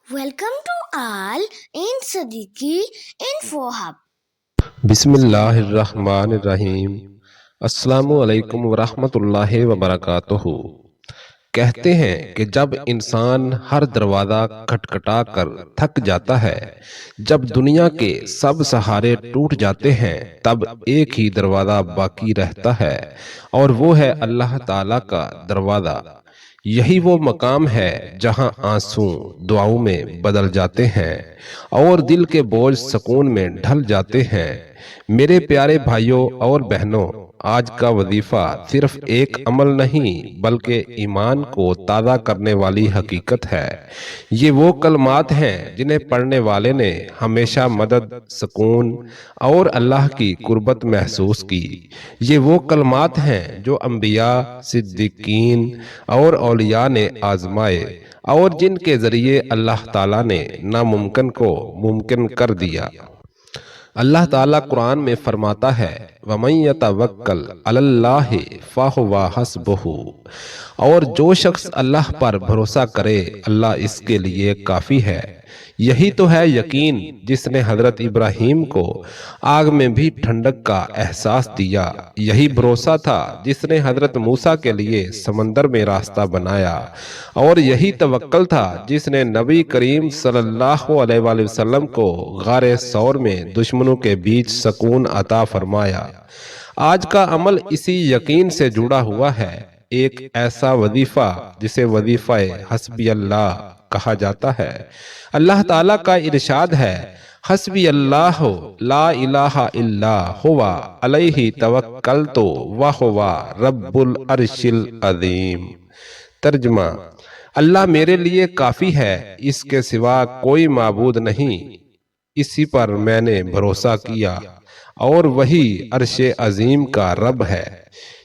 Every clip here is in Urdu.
Welcome to all in Siddiqui Info Hub. بسم اللہ الرحمن الرحیم۔ السلام علیکم ورحمۃ اللہ وبرکاتہ۔ کہتے ہیں کہ جب انسان ہر دروازہ کھٹکھٹا کر تھک جاتا ہے، جب دنیا کے سب سہارے ٹوٹ جاتے ہیں، تب ایک ہی دروازہ باقی رہتا ہے اور وہ ہے اللہ تعالیٰ کا دروازہ۔ یہی وہ مقام ہے جہاں آنسو دعاؤں میں بدل جاتے ہیں اور دل کے بوجھ سکون میں ڈھل جاتے ہیں۔ میرے پیارے بھائیوں اور بہنوں، آج کا وظیفہ صرف ایک عمل نہیں بلکہ ایمان کو تازہ کرنے والی حقیقت ہے۔ یہ وہ کلمات ہیں جنہیں پڑھنے والے نے ہمیشہ مدد، سکون اور اللہ کی قربت محسوس کی۔ یہ وہ کلمات ہیں جو انبیاء، صدیقین اور اولیاء نے آزمائے اور جن کے ذریعے اللہ تعالیٰ نے ناممکن کو ممکن کر دیا۔ اللہ تعالیٰ قرآن میں فرماتا ہے وَمَن يَتَوَکَّلْ عَلَى اللَّهِ فَهُوَ حَسْبُهُ، اور جو شخص اللہ پر بھروسہ کرے اللہ اس کے لیے کافی ہے۔ یہی تو ہے یقین جس نے حضرت ابراہیم کو آگ میں بھی ٹھنڈک کا احساس دیا۔ یہی بھروسہ تھا جس نے حضرت موسیٰ کے لیے سمندر میں راستہ بنایا، اور یہی توکل تھا جس نے نبی کریم صلی اللہ علیہ وآلہ وسلم کو غار ثور میں دشمنوں کے بیچ سکون عطا فرمایا۔ آج کا عمل اسی یقین سے جڑا ہوا ہے، ایک ایسا وظیفہ جسے وظیفہ حسبی اللہ کہا جاتا ہے۔ اللہ تعالیٰ کا ارشاد ہے حسبی اللہ لا الہ الا ہوا علیہ توکلت وہو رب العرش العظیم۔ ترجمہ: اللہ میرے لیے کافی ہے، اس کے سوا کوئی معبود نہیں، اسی پر میں نے بھروسہ کیا اور وہی عرش عظیم کا رب ہے۔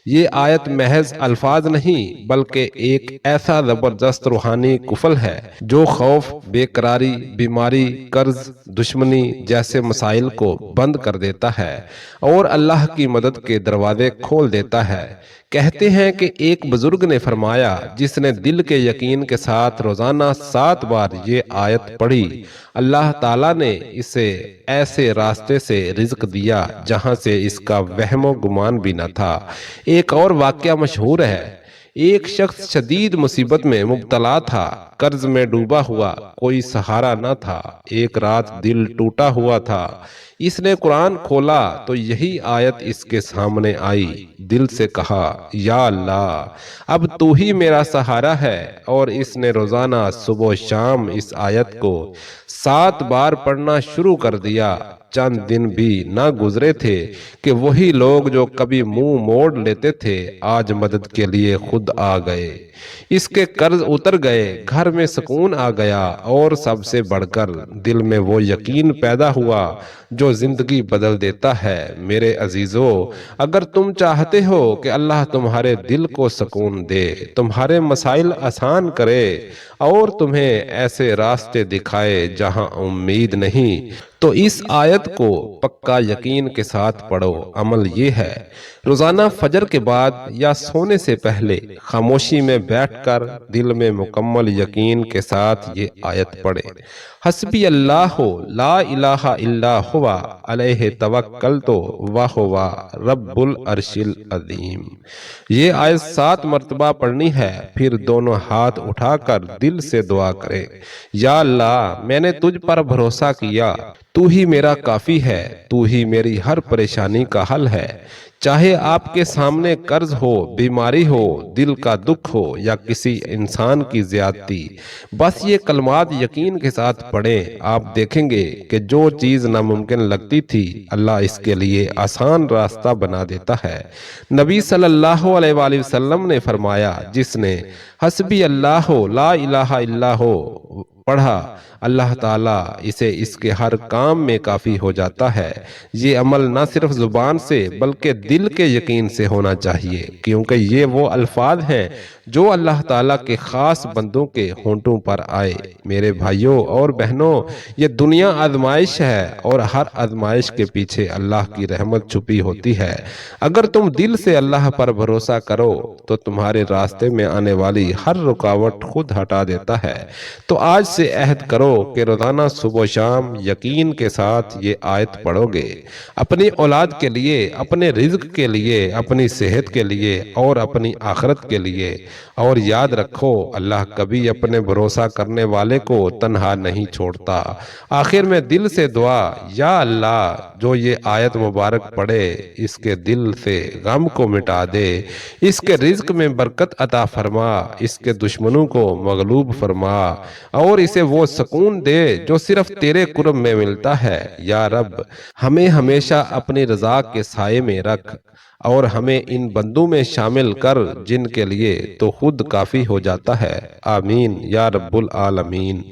یہ آیت محض الفاظ نہیں بلکہ ایک ایسا زبردست روحانی قفل ہے جو خوف، بے قراری، بیماری، قرض، دشمنی جیسے مسائل کو بند کر دیتا ہے اور اللہ کی مدد کے دروازے کھول دیتا ہے۔ کہتے ہیں کہ ایک بزرگ نے فرمایا جس نے دل کے یقین کے ساتھ روزانہ 7 بار یہ آیت پڑھی، اللہ تعالیٰ نے اسے ایسے راستے سے رزق دیا جہاں سے اس کا وہم و گمان بھی نہ تھا۔ ایک اور واقعہ مشہور ہے۔ ایک شخص شدید مصیبت میں مبتلا تھا، قرض میں ڈوبا ہوا، کوئی سہارا نہ تھا۔ ایک رات دل ٹوٹا ہوا تھا، اس نے قرآن کھولا تو یہی آیت اس کے سامنے آئی۔ دل سے کہا یا اللہ اب تو ہی میرا سہارا ہے، اور اس نے روزانہ صبح و شام اس آیت کو 7 بار پڑھنا شروع کر دیا۔ چند دن بھی نہ گزرے تھے کہ وہی لوگ جو کبھی منہ موڑ لیتے تھے آج مدد کے لیے خود آ گئے۔ اس کے قرض اتر گئے، گھر میں سکون آ گیا، اور سب سے بڑھ کر دل میں وہ یقین پیدا ہوا جو زندگی بدل دیتا ہے۔ میرے عزیزو، اگر تم چاہتے ہو کہ اللہ تمہارے دل کو سکون دے، تمہارے مسائل آسان کرے اور تمہیں ایسے راستے دکھائے جہاں امید نہیں، تو اس آیت کو پکا یقین کے ساتھ پڑھو۔ عمل یہ ہے روزانہ فجر کے بعد یا سونے سے پہلے خاموشی میں بیٹھ کر دل میں مکمل یقین کے ساتھ یہ آیت پڑھے حسبی اللہ لا الہ الا ہوا علیہ توکلت وہو رب العرش العظیم۔ یہ آیت 7 مرتبہ پڑھنی ہے، پھر دونوں ہاتھ اٹھا کر دل سے دعا کرے یا اللہ میں نے تجھ پر بھروسہ کیا، تو ہی میرا کافی ہے، تو ہی میری ہر پریشانی کا حل ہے۔ چاہے آپ کے سامنے قرض ہو، بیماری ہو، دل کا دکھ ہو یا کسی انسان کی زیادتی، بس یہ کلمات یقین کے ساتھ پڑھیں، آپ دیکھیں گے کہ جو چیز ناممکن لگتی تھی اللہ اس کے لیے آسان راستہ بنا دیتا ہے۔ نبی صلی اللہ علیہ وآلہ وسلم نے فرمایا جس نے حسبی اللہ لا الہ الا ہو پڑھا، اللہ تعالیٰ اسے اس کے ہر کام میں کافی ہو جاتا ہے۔ یہ عمل نہ صرف زبان سے بلکہ دل کے یقین سے ہونا چاہیے، کیونکہ یہ وہ الفاظ ہیں جو اللہ تعالیٰ کے خاص بندوں کے ہونٹوں پر آئے۔ میرے بھائیوں اور بہنوں، یہ دنیا آزمائش ہے اور ہر آزمائش کے پیچھے اللہ کی رحمت چھپی ہوتی ہے۔ اگر تم دل سے اللہ پر بھروسہ کرو تو تمہارے راستے میں آنے والی ہر رکاوٹ خود ہٹا دیتا ہے۔ تو آج سے عہد کرو کہ روزانہ صبح و شام یقین کے ساتھ یہ آیت پڑھو گے، اپنی اولاد کے لیے، اپنے رزق کے لیے، اپنی صحت کے لیے اور اپنی آخرت کے لیے۔ اور یاد رکھو اللہ کبھی اپنے بھروسہ کرنے والے کو تنہا نہیں چھوڑتا۔ آخر میں دل سے دعا، یا اللہ جو یہ آیت مبارک پڑھے اس کے دل سے غم کو مٹا دے، اس کے رزق میں برکت عطا فرما، اس کے دشمنوں کو مغلوب فرما، اور اسے وہ سکون دے جو صرف تیرے قرب میں ملتا ہے۔ یا رب ہمیں ہمیشہ اپنی رضا کے سائے میں رکھ، اور ہمیں ان بندوں میں شامل کر جن کے لیے تو خود کافی ہو جاتا ہے۔ آمین یا رب العالمین۔